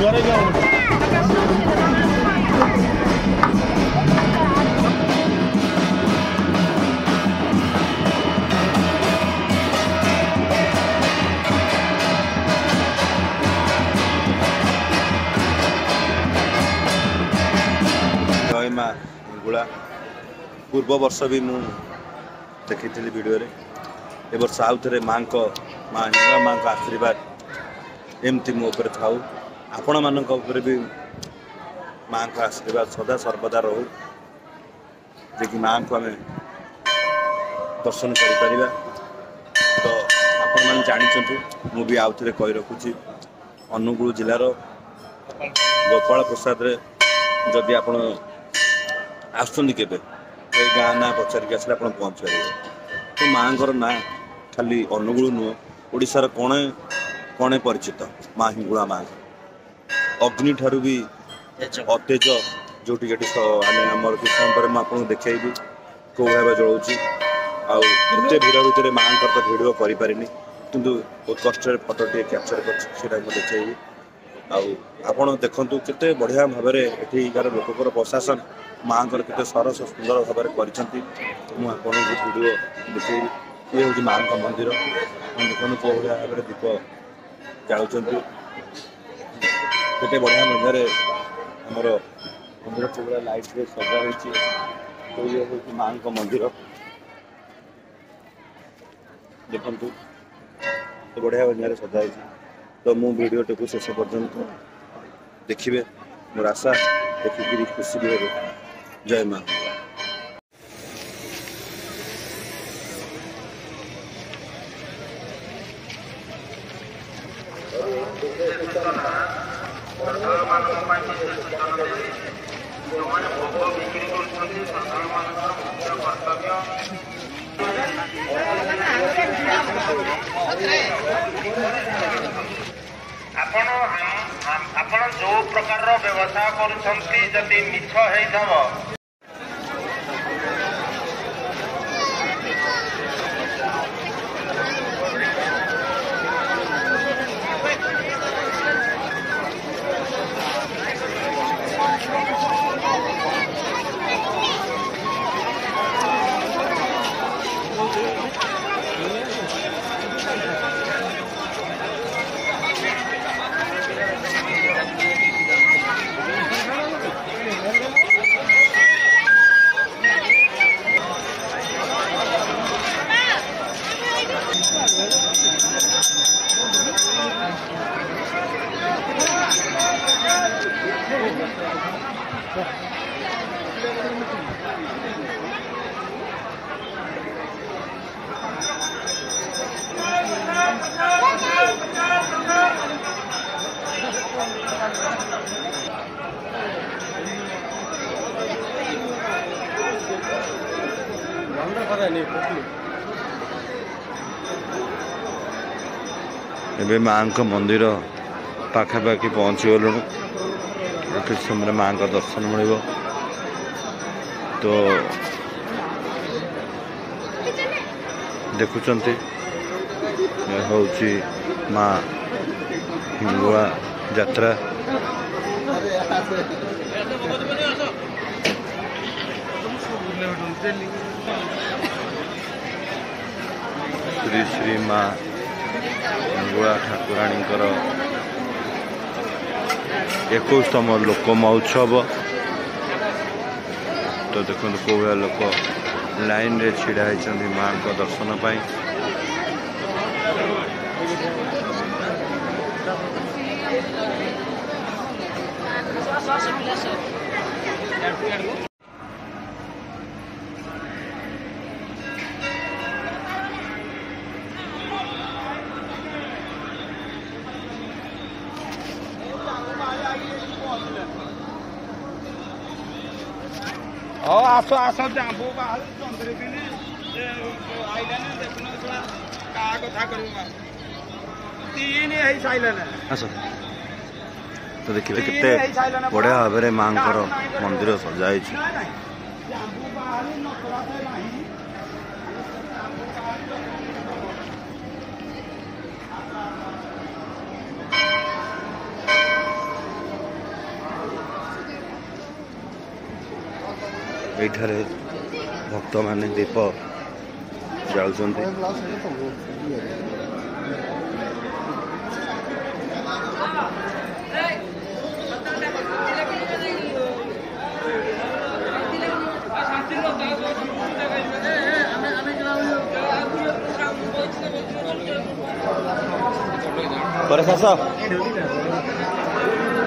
जय माँ हिंगुला पूर्व वर्ष भी मु देखी वीडियो रे ए वर्ष आउ थे माँ हिंगुला माँ का आशीर्वाद एमती मो ऊपर थाऊ आपण मान भी माँ का आशीर्वाद सदा सर्वदा रो जे कि माँ को आम दर्शन कर तो आपण मैंने जानी मु भी आउ थे कही रखुची अनुगुल जिलार गोपाल प्रसाद रे जदि आपण आसुँच के गाँ ना पचारिक आसले आप पहुँच पारे तो माँ ना खाली अनुगुल नुह ओडार कणे कणे परिचित माँ हिंगुला माँ अग्नि ठारू भी अतेज जो आमर कृष्ण पर मुझे देखी कौ भाव जलाऊँगी आते भिड़ भितर माँ तो भिडियो करें कि बहुत कष्ट फटो टे क्यापचर कर देखी आपण देखु केते बढ़िया भाव एठार लोकर प्रशासन माँ के सरस सुंदर भाव मुझे वीडियो देखी ये हूँ माँ का मंदिर देखो कौ भाव दीप जालुं केते बढ़िया मजार आमर मंदिर पूरा लाइट रे सजा होती तो ये हूँ माँ का मंदिर देखु बढ़िया मजार सजा तो मु वीडियो टी शेष पर्यंत देखिए मोर आशा देखिक खुशी भी हे जय माँ आपण जो प्रकार व्यवसाय करुछंती जति मिछ हेइथबो एबे माँ का मंदिर पाखापाखि पहुँची गलु किस समय माँ का दर्शन मिल तो देखुंत हूँ माँ हिंगुला यात्रा श्री श्री माँ हिंगुला ठाकुराणी 21तम लोक महोत्सव तो देखो कौ भाया लोक लाइन रे छिड़ा होती माँ को दर्शन पाई आस आस जाबो बाहर चंद्र बिनी आइला ने देखना थोड़ा का कथा करूंगा तीन है साइलन आस तो देखिए कितने बढ़िया भाव माँ मंदिर सजाई ଏଇଠାରେ ଭକ୍ତମାନେ ଦୀପ ଜାଳୁଛନ୍ତି।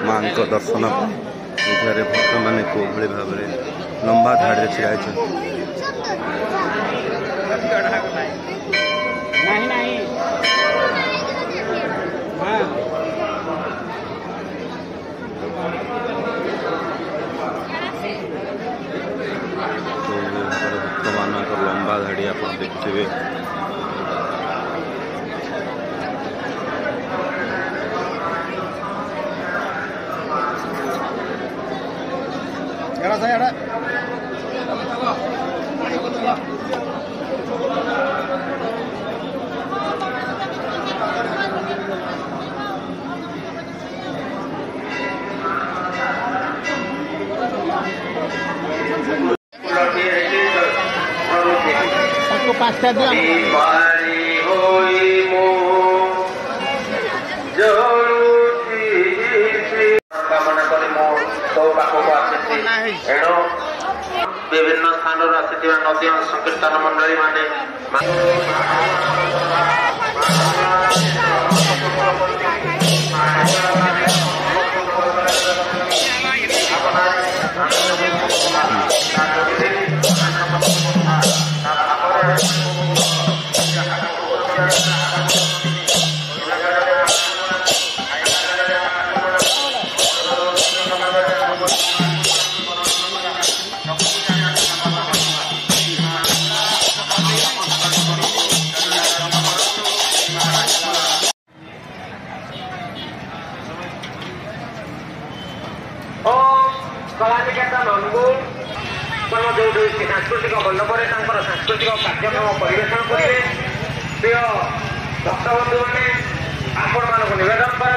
ମାଙ୍କ ଦର୍ଶନ ଏଠାରେ ଭକ୍ତମାନେ କୋଭଳି ଭାବରେ ଲମ୍ବା ଧାଡ଼ିରେ ଛିଡ଼ା ହେଇଛନ୍ତି। ଭକ୍ତମାନଙ୍କର ଲମ୍ବା ଧାଡ଼ି ଆପଣ ଦେଖିଥିବେ। पाँचटा दिया विभिन्न स्थान आसी नदी संकीर्तन मंडली माने सांस्कृतिक मंडपे सांस्कृतिक कार्यक्रम परिवेशन करेंगे। प्रिय भक्तबंधु मैंने आपण मानक निवेदन कर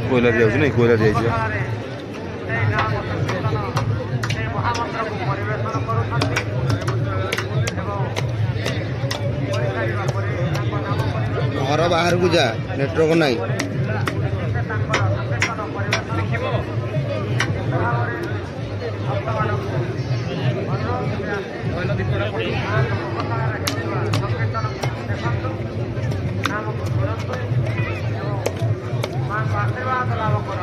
कोयला दिया नहीं कोयला दिया घर बाहर को जा नेटवर्क नहीं आशीर्वाद लाभ कर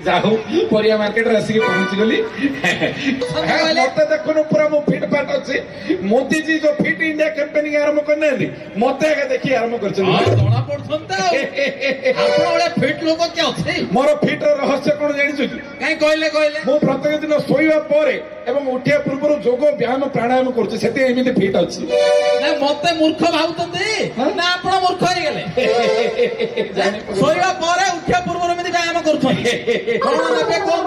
जाऊ परिया मार्केट रे आसिक पहुंच गली मते देखुन पूरा मो फिट फाट अछि मोदी जी जो फिट इंडिया कैंपेनिंग आरंभ करने मते आगे देखि आरंभ करछन जणा पड़छन त आपण ओले फिट लोक के अछि मोर फिट रहस्य कोन जानिछु कि काई कहले मो प्रत्येक दिन सोइबा परे एवं उठिया पूर्व जोग व्यायाम प्राणायाम करछु सेते एमिति फिट अछि ना मते मूर्ख भाउतंती ना आपण मूर्ख होई गेले सोइबा परे उठिया पूर्व एमिति व्यायाम करछन कोन नेबे कोन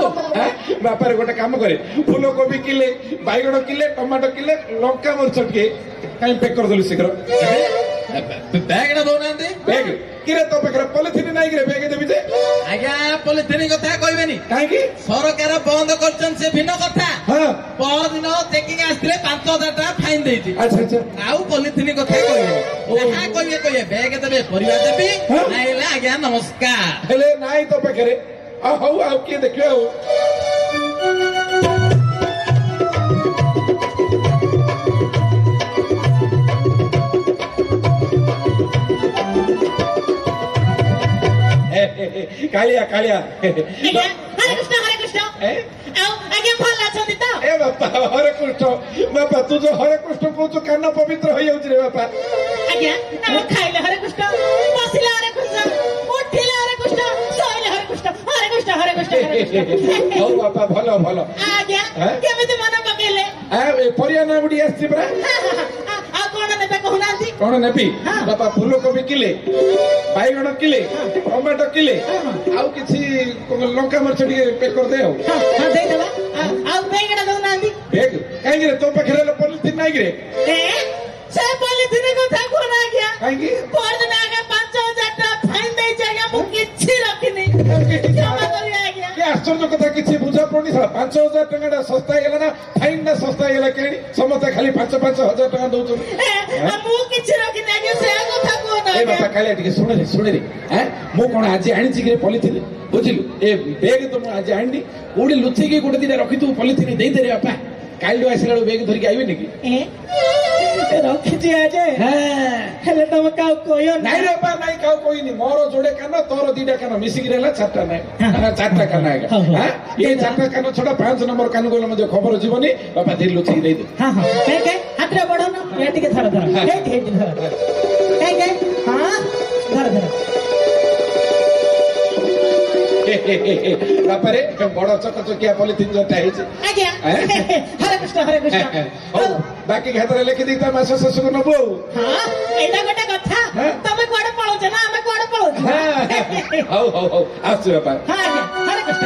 बापारे गोटे काम करे फूल कोबी किले बैगण किले टमाटो किले लंका मरच टिके काई पैक कर दलु शीघ्र बैग ना दोनांती बैग किरे तो पाखरे पॉलिथिन नाही किरे बैग देबी जे आज्ञा पॉलिथिन कथा कहबेनी काई की सरकार बंद करछन से भिन्न कथा हां पर दिन चेकिंग आस्थिले 5000 टाका फाइन देइती अच्छा अच्छा आउ पॉलिथिन कथा कहबेनी हां कहबे बैग देबे परिवा देबी नाइला आज्ञा नमस्कार हेले नाही तो पाखरे आ हौ आ के देखियो कालिया कालिया हरे कृष्ण आगे भल अछंती तो ए बापा हरे कृष्ण बापा तू जो हरे कृष्ण कहू कान पवित्र हो जाउछ रे बापा आज्ञा हम खाइले हरे कृष्ण बसिले हरे कृष्ण उठिले हरे कृष्ण सोइले हरे कृष्ण हरे कृष्ण हरे कृष्ण हौ बापा भलो भलो आज्ञा केमिति मन पकेले ए परियाना बुडी आछि परा आ कोन नेबे कहउनांती कोन नेबी बापा फूल कोबी किले बैगण किले टमाटो किले आउ किछि लंका मरच टिके पैक कर दे हां दे देबा आ बैगण दउनांती बैग काई रे तो पखरे पॉलिथिन नाही रे ए से पॉलिथिन कथा कोन आज्ञा काई की पर दिन आगे 5000 टाका फाइन दे जागा मु किछि रखिनी क्षमा करी आज्ञा के आश्चर्य कथा किछि बुझा पड़नी साला 5000 टका सस्ता गेला ना फाइन ना सस्ता गेला केनी समस्त खाली 5,000 टका दउछ मु किछि रखिनी आज्ञा से कथा कोन ए बापा काले टिके सुने रे हैं मो कोन आज आणी छि पॉलिथिन बुझिलु ए बैग तो मु आज आणी कोडी लुथि के कोडी दिना रखि तू पॉलिथिन देई दे रे बापा काइलो आसिला बैग धरि के आइबे नेकी रखि जे आजे हां हेले तुम का कोयो नाही रे बा नाही का कोई नहीं मोर जोड़े कान तोर दीटा कान मिसी के रहला चारटा नाही चारटा कान आएगा हां ये चारटा कान छोड़ा 5 नंबर कान गोल मजे खबर जीवनी बापा धीर लुथि दे दे हां हां के हाथ रे बडो न या टिके धर धर हे धर के हां धर धर बापा रे बड़ चकचकिया पॉलिथिन जोटा है आज्ञा हरे कृष्ण बाकी खातर लिखि दी मास शेष को नबो हां एटा गोटे कथा तमे कोडे पळो छ ना हमें कोडे पळो छ हौ आसु बापा हां आज्ञा हरे कृष्ण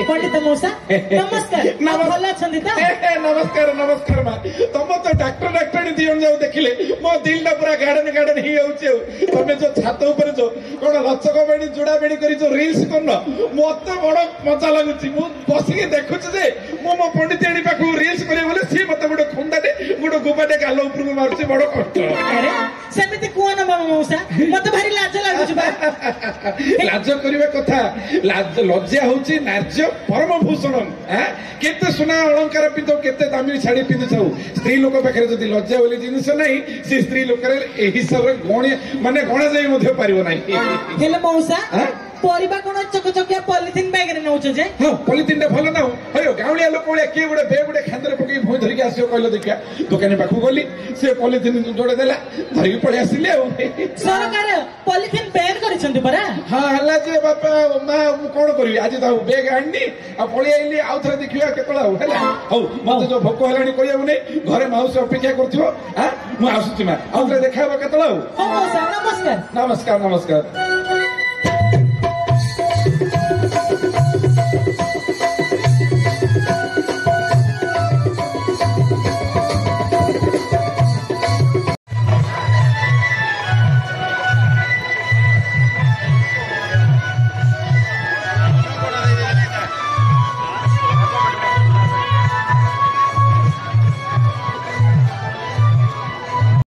पंडित मौसा नमस्कार भल अछंती तो नमस्कार नमस्कार मा तुम तो डॉक्टर दियन जाऊ देखिले मो दिलटा पूरा गार्डन ही जाउछे तमे जो छात ऊपर जो कोन लचक बेडी जुड़ा बेडी करी जो रील्स करन मते बड़ मजा लागुची मु बसी के देखुछ जे मो पंडितणी पाखु रील्स करे बोले सी मते बड़ खुंडाटे गुड गुबाटे गालो ऊपर को मारछि बड़ कष्ट अरे सेमिति कोन बाबा मौसा मते भारी लाज लागुछ बा लाज करिवे कथा लाज लज्जा होछि नार्य परम भूषण केते सुना अलंकार पिंधो केते दामी शाड़ी पिंधु छौ स्त्री लोक पाखरे जदि लज्जा बोली जिनिस नाही से स्त्री लोक रे एही हिसाब रे गणे माने गणा जाई मध्ये पारिबो नाही हेले मौसा परिबा कोन चकचकिया पॉलिथिन बैग रे नउछ जे हां पॉलिथिन रे भलो ना हयो गावलिया लोक ओळे के गुडे बे गुडे खांदरे पकई भोई धरि के आसियो कहलो देखिया दुकाने पाखु गली से पॉलिथिन जोड़े देला धरि पळे आसिले सरकार पॉलिथिन बैन करिसंती परा हां हला जे बापा मा कोन करिवि आज त बैग आंडी आ पळे आइली आउ थरे देखिया केतला हला हौ मते जो भोक हलाणी कहियाउ नै घरे माउस अपेक्षा करथिबो हां मु आसुची मा आउ थरे देखाबो केतला हो मौसा नमस्कार नमस्कार नमस्कार